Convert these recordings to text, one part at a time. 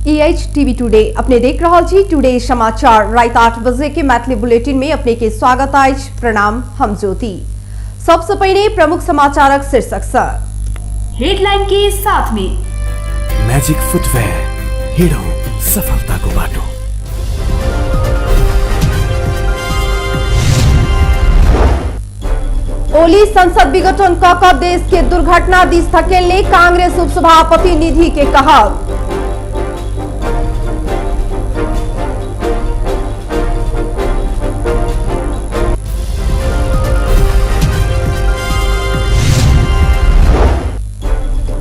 TV today अपने देख रहा जी टुडे समाचार रात 8 बजे के मैथिली बुलेटिन में अपने के स्वागत आज प्रणाम हम ज्योति। सबसे पहले प्रमुख समाचारक शीर्षक से हेडलाइन के साथ में मैजिक फुटवेयर हिड़ो सफलता को बाटो। ओली संसद विघटन कक देश के दुर्घटना दिस धकेलने कांग्रेस उपसभापति निधि के कहा।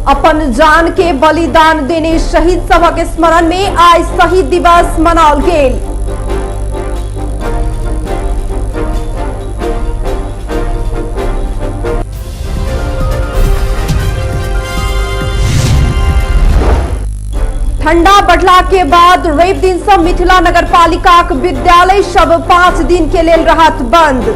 अपन जान के बलिदान देने शहीद सबक स्मरण में आज शहीद दिवस मनाओल गेल। ठंडा बढ़ला के बाद रवि दिन से मिथिला नगर पालिका विद्यालय सब 5 दिन के लेल रहत बंद।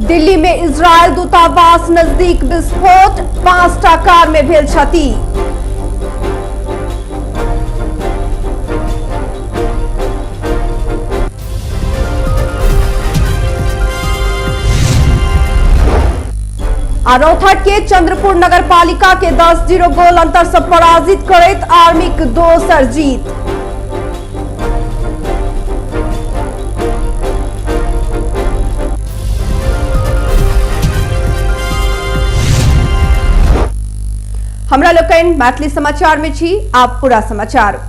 दिल्ली में इजरायल दूतावास नजदीक विस्फोट 5टा कार में भेल क्षति। रौथट के चंद्रपुर नगर पालिका के 10-0 गोल अंतर से पराजित करैत आर्मीक दोसर जीत। हमरा लोकन मैथिली समाचार में छी आप पूरा समाचार।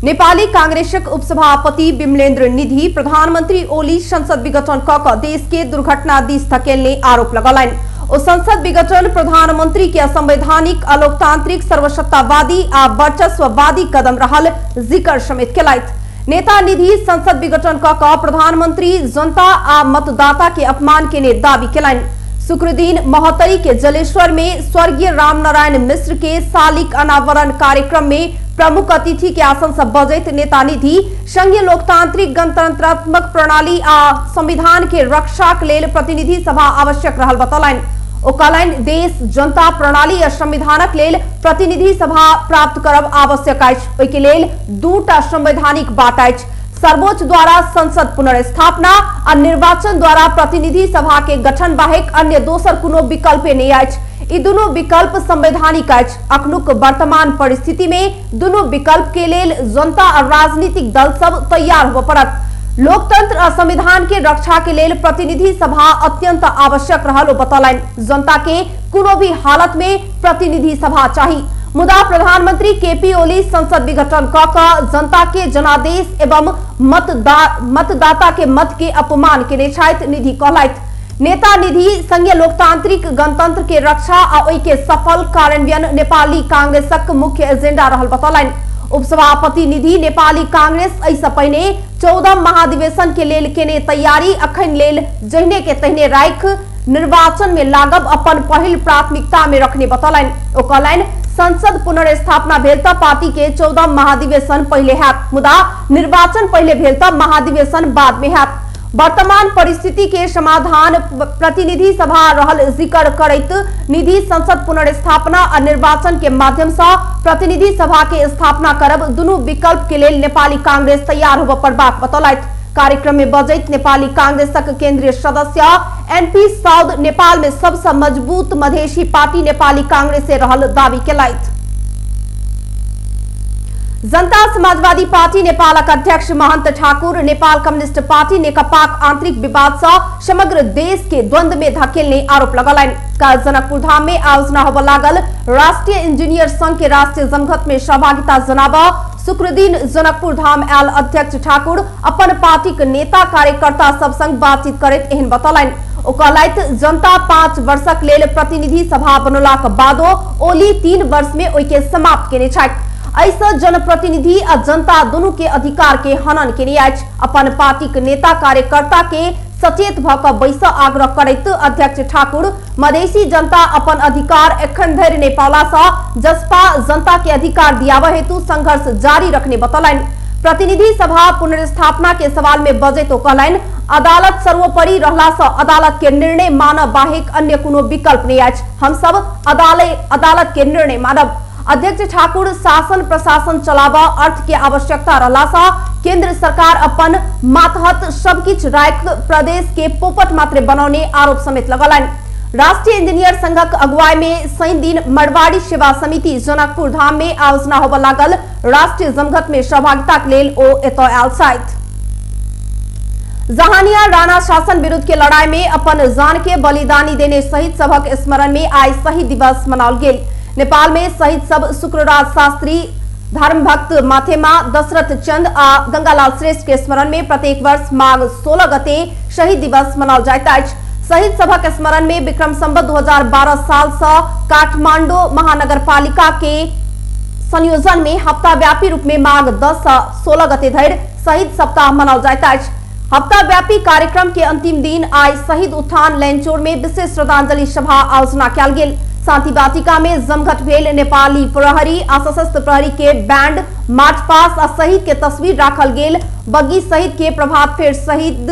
नेपाली कांग्रेसक उपसभापति विमलेन्द्र निधि प्रधानमंत्री ओली संसद विघटन कक देश के दुर्घटना दिस धकेलने आरोप लगौलनि। ओ संसद विघटन प्रधानमंत्री के असंवैधानिक अलोकतांत्रिक सर्वसत्तावादी आ वर्चस्ववादी कदम रहल जिक्र समेत केलथि। नेता निधि संसद विघटन कक प्रधानमंत्री जनता आ मतदाता के अपमान के दावी केलनि। शुक्र दिन महोत्तरी के जलेश्वर में स्वर्गीय रामनारायण मिश्र के सालिक अनावरण कार्यक्रम में प्रमुख अतिथि के आसन से बजैत नेता निधि संघीय लोकतांत्रिक गणतंत्रात्मक प्रणाली आ संविधान के रक्षाक लेल प्रतिनिधि सभा आवश्यक रहल बतौलनि। ओ कहलनि देश जनता प्रणाली आ संविधानक लेल प्रतिनिधि सभा प्राप्त करब आवश्यक अछि। ओहि के लेल 2टा संवैधानिक बाट अछि, सर्वोच्च द्वारा संसद पुनर्स्थापना आ निर्वाचन द्वारा प्रतिनिधि सभा के गठन बाहेक अन्य दोसर कोनो विकल्प नहीं अछि। ई दुनू विकल्प संवैधानिक अछि। अखनुक वर्तमान परिस्थिति में दुनू विकल्प के लेल जनता आ राजनीतिक दल सब तैयार होबय पड़त। लोकतंत्र आ संविधान के रक्षा के लेल प्रतिनिधि सभा अत्यंत आवश्यक रहल बतौलनि। जनता के कोनो भी हालत में प्रतिनिधि सभा चाहिए। मुदा प्रधानमंत्री केपी ओली संसद विघटन कक जनता के जनादेश एवं मतदाता के मत के अपमान के छथि निधि कहलथि। नेता निधि संघीय लोकतांत्रिक गणतंत्र के रक्षा आ ओहि के सफल कार्यान्वयन नेपाली कांग्रेसक मुख्य एजेंडा रहल बतौलनि। उपसभापति निधि नेपाली कांग्रेस ऐसा पहिने 14 महाधिवेशन के लेल केने तैयारी अखन लेल जहिने के तहिने राख निर्वाचन में लागब अपन पहिल प्राथमिकता में रखने बतौलनि। ओ कहलनि संसद पुनर्स्थापना भेल त पार्टी के 14 महाधिवेशन पहले हैत, मुदा निर्वाचन पहले भेल त महाधिवेशन बाद में हैत। वर्तमान परिस्थिति के समाधान प्रतिनिधि सभा रहल जिक्र करैत निधि संसद पुनर्स्थापना आ निर्वाचन के माध्यम से प्रतिनिधि सभा के स्थापना करब दुनू विकल्प के लेल नेपाली कांग्रेस तैयार होबय पड़बाक बतौलथि। कार्यक्रम में बजैत नेपाली कांग्रेसक केंद्रीय सदस्य एनपी साउद नेपाल में सबसे मजबूत मधेसी पार्टी नेपाली कांग्रेस से रहल दावी केलथि। जनता समाजवादी पार्टी नेपालक अध्यक्ष महंत ठाकुर नेपाल कम्युनिस्ट पार्टी नेकपाक आंतरिक विवाद से समग्र देश के द्वंद्व में धकेलने आरोप लगौलनि। कल जनकपुर धाम में आयोजना होबय लागल राष्ट्रीय इंजीनियर संघ के राष्ट्रीय जमघट में सहभागिता जनाबा शुक्र दिन जनकपुर धाम आयल अध्यक्ष ठाकुर अपन पार्टी के नेता कार्यकर्ता सब संग बातचीत करैत एहन बतौलनि। ओ कहलथि जनता 5 वर्षक लेल प्रतिनिधि सभा बनलाक बादो ओली 3 वर्ष में ओहि के समाप्त केने छथि। ऐसा जनप्रतिनिधि आ जनता दोनों के अधिकार के हनन केने अछि। अपन पार्टी के नेता कार्यकर्ता के सचेत भक बैस आग्रह करैत अध्यक्ष ठाकुर मधेसी जनता अपन अधिकार एखन धरि नहि पाला सा जसपा जनता के अधिकार दियाबा हेतु संघर्ष जारी रखने बतौलनि। प्रतिनिधि सभा पुनर्स्थापना के सवाल में बजे तो कहलन अदालत सर्वोपरि रहला से अदालत के निर्णय मानव बाहेक अन्य कोनो विकल्प नहीं अछि। हम सब अदालत के निर्णय मानव। अध्यक्ष ठाकुर शासन प्रशासन चलावा अर्थ के आवश्यकता रहला सा केंद्र सरकार अपन मातहत सब किछ राख प्रदेश के पोपट मात्र बनाने आरोप समेत लगलन। राष्ट्रीय इंजीनियर संघक अगुवाई में शनि दिन मरवाड़ी सेवा समिति जनकपुर धाम में आयोजना होबे लागल राष्ट्रीय जमघट में सहभागिता के लेल ओ एतय आयल छथि। जहानिया राणा शासन विरुद्ध के लड़ाई में अपन जान के बलिदानी देने शहीद सबक स्मरण में आज शहीद दिवस मनाओल गेल। नेपाल में शहीद सब शुक्रराज शास्त्री, धर्मभक्त माथेमा दशरथ चंद आ गंगालाल श्रेष्ठ के स्मरण में प्रत्येक वर्ष माघ 16 गते शहीद दिवस मनाओल जाइत अछि। शहीद सभक स्मरण में विक्रम संवत 2012 साल से काठमांडू महानगरपालिका के संयोजन में हफ्ता व्यापी रूप में माघ 10 से 16 गते धरि शहीद सप्ताह मनाओल जाइत अछि। हफ्ता व्यापी कार्यक्रम के अंतिम दिन आज शहीद उत्थान लैनचौर में विशेष श्रद्धांजलि सभा आयोजना कयल गेल। शांति वाटिका में जमघट भेल। नेपाली प्रहरी आ सशस्त्र प्रहरी के बैंड मार्च पास आ शहीद के तस्वीर राखल गेल। बग्गी शहीद के प्रभात फेर शहीद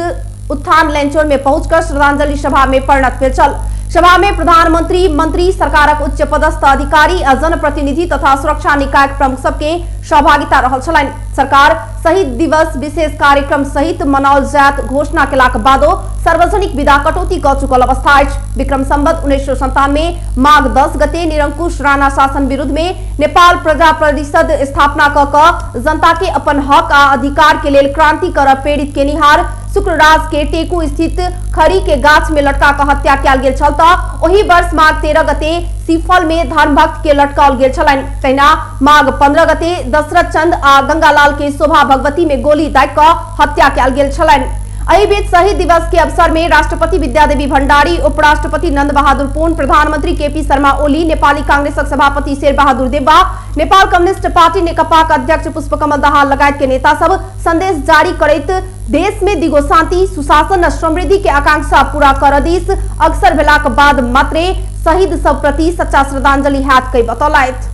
उत्थान लैनचौर में पहुंचकर श्रद्धांजलि सभा में परिणत भेल छल। सभा में प्रधानमंत्री, मंत्री, सरकारक उच्च पदस्थ अधिकारी आ जनप्रतिनिधि तथा सुरक्षा निकाय प्रमुख सबके सहभागिता रहल छलनि। सरकार शहीद दिवस विशेष कार्यक्रम सहित मनाओल जायत घोषणा केलाक बादो सार्वजनिक विदा कटौती क चुकल अवस्था अछि। विक्रम संवत 1997 माघ 10 गते निरंकुश राणा शासन विरुद्ध में नेपाल प्रजा परिषद स्थापना क जनता के अपन हक आ अधिकार के लेल क्रांति कर प्रेरित केनिहार शुक्रराज के टेकू स्थित खरी के गाछ में लटका क हत्या कयल गेल छल त ओही वर्ष माघ 13 गते सिफल में धर्मभक्त के लटकाओल गेल छलनि। तहिना माघ 15 गते दशरथ चंद आ गंगालाल के शोभा भगवती में गोली दागि क हत्या कयल गेल छलनि। एहि बीच शहीद दिवस के अवसर में राष्ट्रपति विद्यादेवी भण्डारी, उपराष्ट्रपति नंद बहादुर पुन, प्रधानमंत्री केपी शर्मा ओली, नेपाली कांग्रेसक सभापति शेर बहादुर देब्बा, नेपाल कम्युनिस्ट पार्टी नेकपाक अध्यक्ष पुष्पकमल दाहाल लगायत के नेता सब संदेश जारी करैत देश में दिगो शांति, सुशासन आ समृद्धि के आकांक्षा पूरा कर दिस अग्रसर भेलाक बाद मात्रे शहीद सब प्रति सच्चा श्रद्धांजलि हैत कई बतौलथि।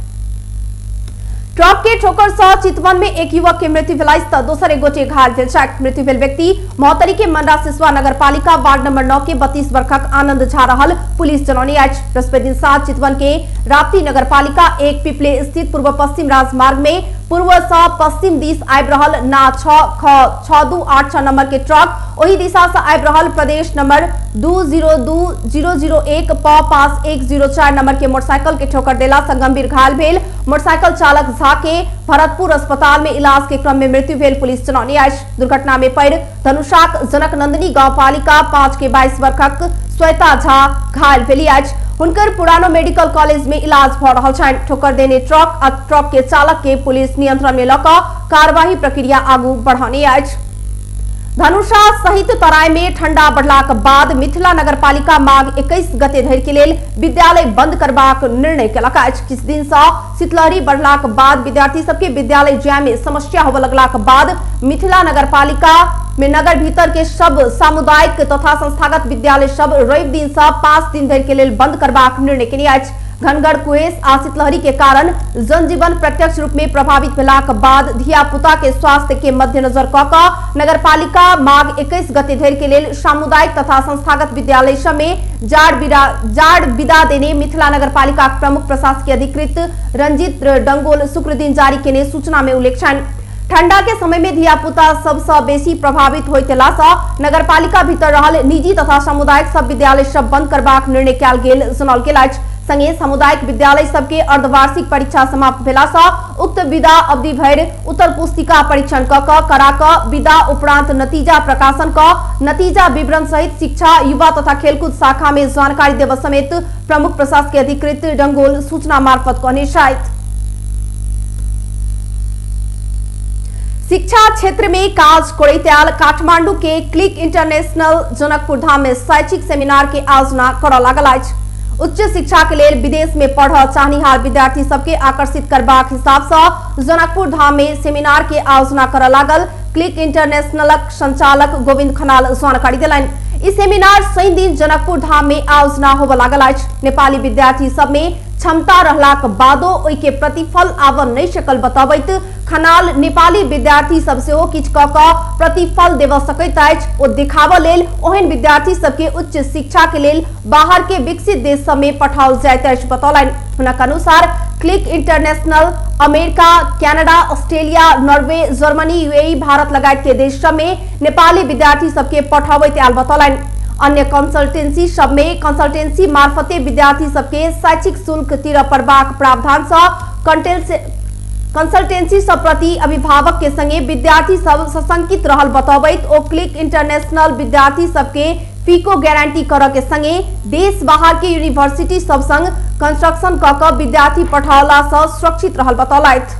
ट्रक के ठोकर से चितवन में एक युवक के मृत्यु भेला त दोसर एक गोटे घायल भेल छथि। मृत्यु भेल व्यक्ति महोत्तरी के मंडा सिसवा नगरपालिका वार्ड नंबर 9 के 32 वर्षक आनंद झा रहल पुलिस जनौनी अछि। बृहस्पति दिन साँझ चितवन के राप्ती नगरपालिका 1 पिपले स्थित पूर्व पश्चिम राजमार्ग में पूर्व से पश्चिम दिश आबि रहल ना 6286 नंबर के ट्रक ओही दिशा से आबि रहल प्रदेश नंबर 202001 प 5104 नंबर के मोटरसाइकिल के ठोकर देला से गंभीर घायल भेल। मोटरसाइकिल चालक झा के भरतपुर अस्पताल में इलाज के क्रम में मृत्यु भेल पुलिस जनौनी अछि। दुर्घटना में पड़ धनुषाक जनक नंदिनी गांवपालिका 5 के 22 वर्षक श्वेता झा घायल भेली अछि। हुनकर पुरानो मेडिकल कॉलेज में इलाज भ रहल छनि। ठोकर देने ट्रक आ ट्रक के चालक के पुलिस नियंत्रण में ल क कार्यवाही प्रक्रिया आगू बढ़ाने अछि। धनुषा सहित तराई में ठंडा बढ़लाक बाद मिथिला नगरपालिका माघ 21 गते धरि के लेल विद्यालय बंद करबाक निर्णय केलक अछि। किछु दिन से शीतलहरी बढ़लाक बाद विद्यार्थी सबके विद्यालय जाय में समस्या होबे लगलाक बाद मिथिला नगरपालिका में नगर भीतर के सब सामुदायिक तथा संस्थागत विद्यालय सब रवि दिन से 5 दिन धरि के लेल बंद करबाक निर्णय केने अछि। घनगढ़ कुहेस आ शीतलहरी के कारण जनजीवन प्रत्यक्ष रूप में प्रभावित भेलाक बाद धिया पुता के स्वास्थ्य के मद्देनजर क नगरपालिका माघ 21 गते धरि के लेल सामुदायिक तथा संस्थागत विद्यालय सब में जाड़ विदा देने मिथिला नगरपालिका प्रमुख प्रशासकीय अधिकृत रंजीत डंगोल शुक्र दिन जारी केने सूचना में उल्लेख छनि। ठंडा के समय में धिया पुता सबसे बेसी प्रभावित होइतला से नगरपालिका भीतर रहल निजी तथा सामुदायिक सब विद्यालय सब बंद करबाक निर्णय कयल गेल जनौल गेल अछि। संगे सामुदायिक विद्यालय सबके अर्धवार्षिक परीक्षा समाप्त भेला से उक्त विदा अवधि भरि उत्तर पुस्तिका परीक्षण करा क विदा उपरांत नतीजा प्रकाशन क नतीजा विवरण सहित शिक्षा, युवा तथा खेलकूद शाखा में जानकारी देव समेत प्रमुख प्रशासकीय अधिकृत डंगोल सूचना मार्फत कहने छथि। शिक्षा क्षेत्र में काज करैत काठमांडू के क्लिक इंटरनेशनल जनकपुर धाम में शैक्षिक सेमिनार के आयोजना करऽ लागल अछि। उच्च शिक्षा के लेल विदेश में पढ़ चाहनिहार विद्यार्थी सबके आकर्षित करबाक हिसाब से जनकपुर धाम में सेमिनार के आयोजना करऽ लागल क्लिक इंटरनेशनलक संचालक गोविंद खनाल जानकारी देलनि। ई सेमिनार शनि दिन जनकपुर धाम में आयोजना होबे लागल अछि। नेपाली विद्यार्थी सब में क्षमता रहलाक बादो ओइ के प्रतिफल आब नहीं सकल बताबैत खनाल नेपाली विद्यार्थी सब से किछ क क प्रतिफल देव सकैत अछि ओ देखाब लेल ओहन विद्यार्थी सबके उच्च शिक्षा के लेल बाहर के विकसित देश सब में पठाओल जाइत अछि बतौलनि। हुनक अनुसार click international America, Canada, Australia, Norway, Germany, UAE, Bharat लगायत के देश सब में नेपाली विद्यार्थी सबके पठाबैत आयल बतौलनि। अन्य कंसल्टेंसी सब में कंसल्टेंसी मार्फते विद्यार्थी सबके शैक्षिक शुल्क तिर परबाक प्रावधान स कंसल्टेंसी सब प्रति अभिभावक के संगे विद्यार्थी सब सशंकित रहल बतौबैत ओ क्लिक इंटरनेशनल विद्यार्थी सबके फी को गारंटी कर के संगे देश बाहर के यूनिवर्सिटी सब संग कंस्ट्रक्शन क क विद्यार्थी पठावला से सुरक्षित रहल बतौलथि।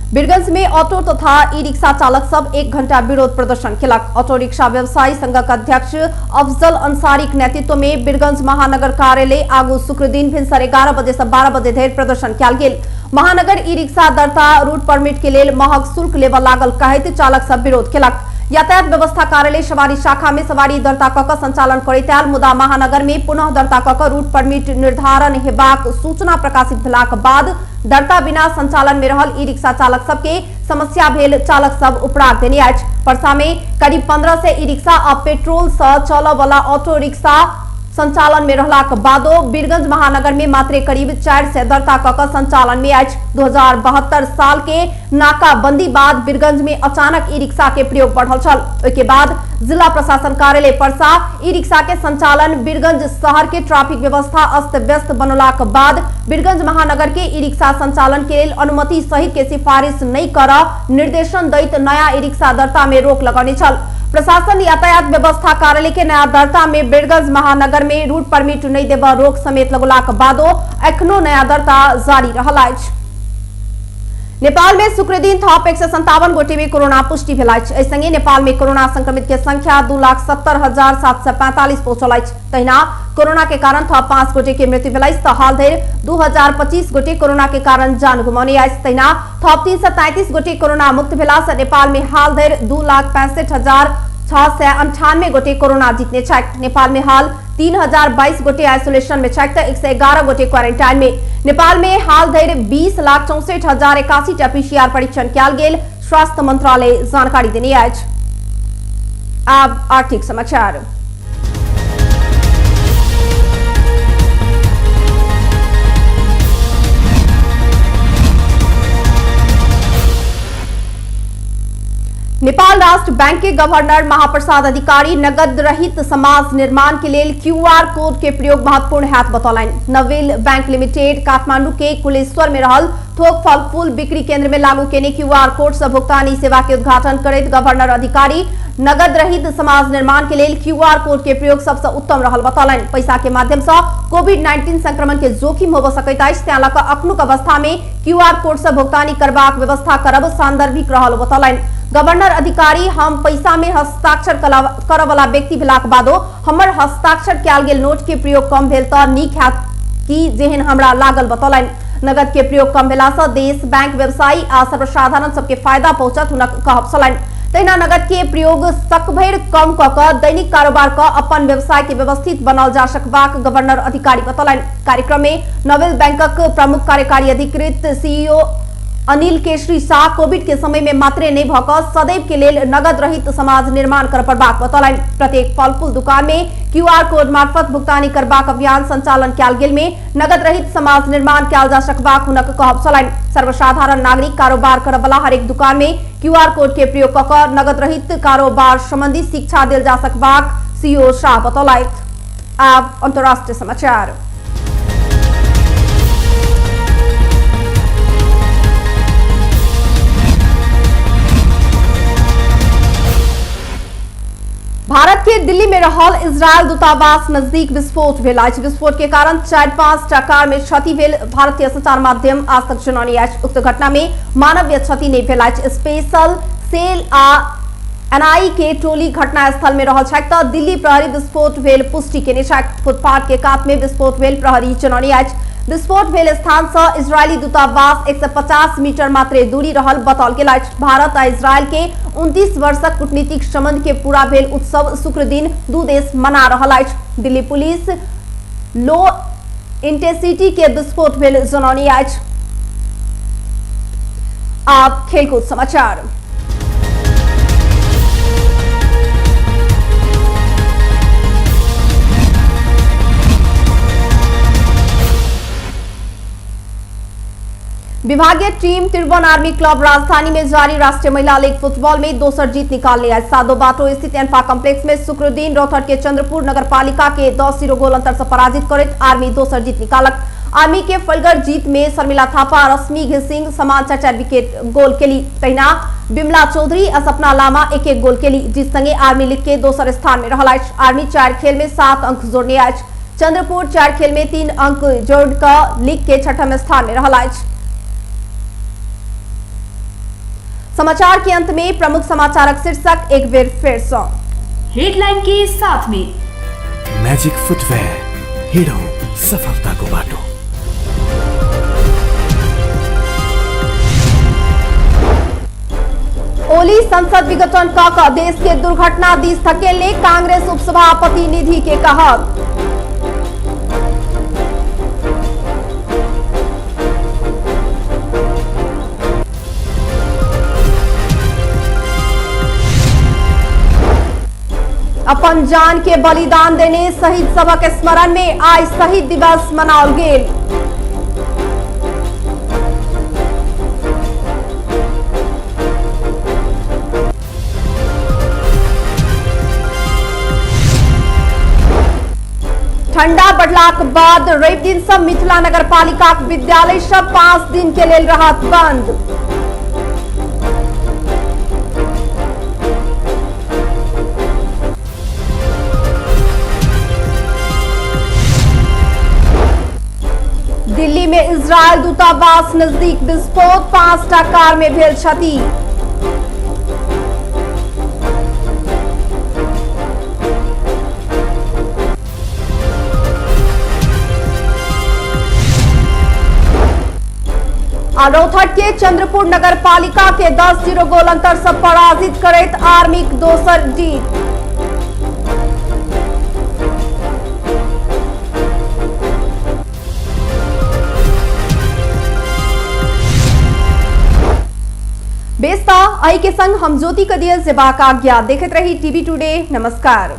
वीरगंज में ऑटो तथा ई रिक्शा चालक सब 1 घंटा विरोध प्रदर्शन केलक। ऑटो रिक्शा व्यवसायी संघक अध्यक्ष अफजल अंसारी के नेतृत्व में वीरगंज महानगर कार्यालय आगू शुक्र दिन भिनसर 11 बजे से 12 बजे धरि प्रदर्शन कयल गेल। महानगर ई रिक्शा दरता रूट परमिट के लेल महग शुल्क लेबऽ लागल कहैत चालक सब विरोध केलक। यातायात व्यवस्था कार्यालय सवारी शाखा में सवारी दर्ता क क संचालन करैत आयल मुदा महानगर में पुनः दर्ता क क रूट परमिट निर्धारण हेबाक सूचना प्रकाशित भेलाक बाद दर्ता बिना संचालन में रहल ई रिक्शा चालक सबके समस्या भेल। चालक सब उपराग देने अछि। परसा में करीब 15 से ई रिक्शा आ पेट्रोल से चलऽ वाला ऑटो रिक्शा संचालन में रहलाक बादो वीरगंज महानगर में मात्र करीब 4 से दर्ता क क संचालन में अछि। 2072 साल के नाकाबंदी बाद वीरगंज में अचानक ई रिक्शा के प्रयोग बढ़ल छल। ओइके बाद जिला प्रशासन कार्यालय परसा ई रिक्शा के संचालन वीरगंज शहर के ट्रैफिक व्यवस्था अस्त व्यस्त बनलाक बाद वीरगंज महानगर के ई रिक्शा संचालन के लेल अनुमति सहित के सिफारिश नहीं कर निर्देशन दैत नया ई रिक्शा दर्ता में रोक लगौने छल। प्रशासन यातायात व्यवस्था कार्यालय के नया दर्ता में वीरगंज महानगर में रूट परमिट नहीं देबा रोक समेत लगलाक बादो एखनो नया दर्ता जारी रहल अछि। नेपाल में शुक्र दिन थप 157 गोटे में कोरोना पुष्टि भेल अछि। एहि संगे नेपाल में कोरोना संक्रमित के संख्या 2,70,745 पहुंचल अछि। तहिना कोरोना के कारण थप 5 गोटे के मृत्यु भेल अछि। हाल धरि 2025 गोटे कोरोना के कारण जान गुमाउने अछि। तहिना थप 333 गोटे कोरोना मुक्त भेला से नेपाल में हाल धरि 2,65,698 गोटे कोरोना जीतने छथि। नेपाल में हाल 3,022 गोटे आइसोलेशन में छथि त 111 गोटे क्वारंटाइन में। नेपाल में हाल धरि 20,64,081 पीसीआर परीक्षण कयल गेल स्वास्थ्य मंत्रालय जानकारी देने अछि। अब आर्थिक समाचार। नेपाल राष्ट्र बैंक के गवर्नर महाप्रसाद अधिकारी नगद रहित समाज निर्माण के लिए क्यूआर कोड के प्रयोग महत्वपूर्ण हैत बतौलनि। नवेल बैंक लिमिटेड काठमांडू के कुलेश्वर में रहल थोक फल फूल बिक्री केंद्र में लागू केने क्यूआर कोड से भुगतानी सेवा के उद्घाटन करैत गवर्नर अधिकारी नगद रहित समाज निर्माण के लिए क्यूआर कोड के प्रयोग सबसे उत्तम रहल बतौलनि। पैसा के माध्यम से कोविड-19 संक्रमण के जोखिम होब सकैत अछि तें लऽ कऽ अखनुक अवस्था में क्यूआर कोड से भुगतानी करबाक व्यवस्था करब सांदर्भिक रहल बतौलनि। गवर्नर अधिकारी हम पैसा में हस्ताक्षर करऽ वाला व्यक्ति भेलाक बादो हमर हस्ताक्षर कयल गेल नोट के प्रयोग कम भेल तऽ नीक हैत कि जेहन हमरा लागल बतौलनि। नगद के प्रयोग कम भेला से देश बैंक व्यवसायी आ सर्वसाधारण सबके फायदा पहुंचत हुनक कहब छलनि। तहिना नगद के प्रयोग सकभर कम क क दैनिक कारोबार क अपन व्यवसाय के व्यवस्थित बनाल जा सकबाक गवर्नर अधिकारी बतौलनि। कार्यक्रम में नवेल बैंकक प्रमुख कार्यकारी अधिकृत सीईओ अनिल केशरी शाह कोविड के समय में मात्रे नहीं भऽ कऽ सदैव के लेल नगद रहित समाज निर्माण कर पड़बाक बतौलनि। प्रत्येक फल फूल दुकान में क्यूआर कोड मार्फत भुगतानी करबाक अभियान संचालन कयल गेल में नगद रहित समाज निर्माण कयल जा सकबाक हुनक कहब छलनि। सर्वसाधारण नागरिक कारोबार करऽ वाला हरेक दुकान में क्यूआर कोड के प्रयोग कऽ कऽ नगद रहित कारोबार संबंधी शिक्षा देल जा सकबाक सीईओ शाह बतौलथि। आब अंतर्राष्ट्रीय समाचार। भारत के दिल्ली में रहल इजरायल दूतावास नजदीक विस्फोट भेल अछि। विस्फोट के कारण 4-5 टा कार में क्षति भेल भारतीय संचार माध्यम आज तक जनौने अछि। उक्त घटना में मानवीय क्षति नहीं भेल अछि। स्पेशल सेल आ एनआई के टोली घटना स्थल में रहल छथि तऽ दिल्ली प्रहरी विस्फोट भेल पुष्टि केने छथि। फुटपाथ के कात में विस्फोट भेल प्रहरी जनौने अछि। विस्फोट भेल स्थान से इजरायली दूतावास 150 मीटर मात्र दूरी रहल बताओल गेल अछि। भारत आ इजरायल के 29 वर्षक कूटनीतिक संबंध के पूरा भेल उत्सव शुक्र दिन दू देश मना रहल अछि। दिल्ली पुलिस इंटेसिटी के विस्फोट भेल जनानी आज। आप खेलकूद समाचार। विभागीय टीम तिरवन आर्मी क्लब राजधानी में जारी राष्ट्रीय महिला लीग फुटबॉल में दोसर जीत निकालने आज सादो बाटो स्थित एनपा कॉम्प्लेक्स में शुक्र दिन रौतहट के चंद्रपुर नगर पालिका के 10-0 गोल अंतर से पराजित करत आर्मी दोसर जीत निकालक। आर्मी के फलगर जीत में शर्मिला थापा, रश्मि घिसिंग समान 4 विकेट गोल केली। तहिना बिमला चौधरी और सपना लामा 1-1 गोल केली। जिस संगे आर्मी लीग के दोसर स्थान में रहल। आर्मी 4 खेल में 7 अंक जोड़ने आज। चंद्रपुर 4 खेल में 3 अंक जोड़कर लीग के 6ठम स्थान में रहल। समाचार के अंत में प्रमुख समाचारक शीर्षक एक बेर फिर से। हेडलाइन के साथ में मैजिक फुटवेयर, हिड़ो सफलता को बाटो। ओली संसद विघटन का देश के दुर्घटना दिस धकेलने कांग्रेस उपसभापति निधि के कहत। अपन जान के बलिदान देने शहीद सबक स्मरण में आज शहीद दिवस मनाओल गेल। ठंडा बढ़लाक बाद रवि दिन सब मिथिला नगर पालिका विद्यालय सब 5 दिन के लेल रहत बंद। दिल्ली में इजरायल दूतावास नजदीक विस्फोट, 5टा कार में भेल क्षति। रौतहट के चंद्रपुर नगर पालिका के 10-0 गोल अंतर से पराजित करैत आर्मी दोसर जीत। बेस्ता आई के संग हम ज्योति कदियल से बाका आज्ञा देखते रही टीवी टुडे। नमस्कार।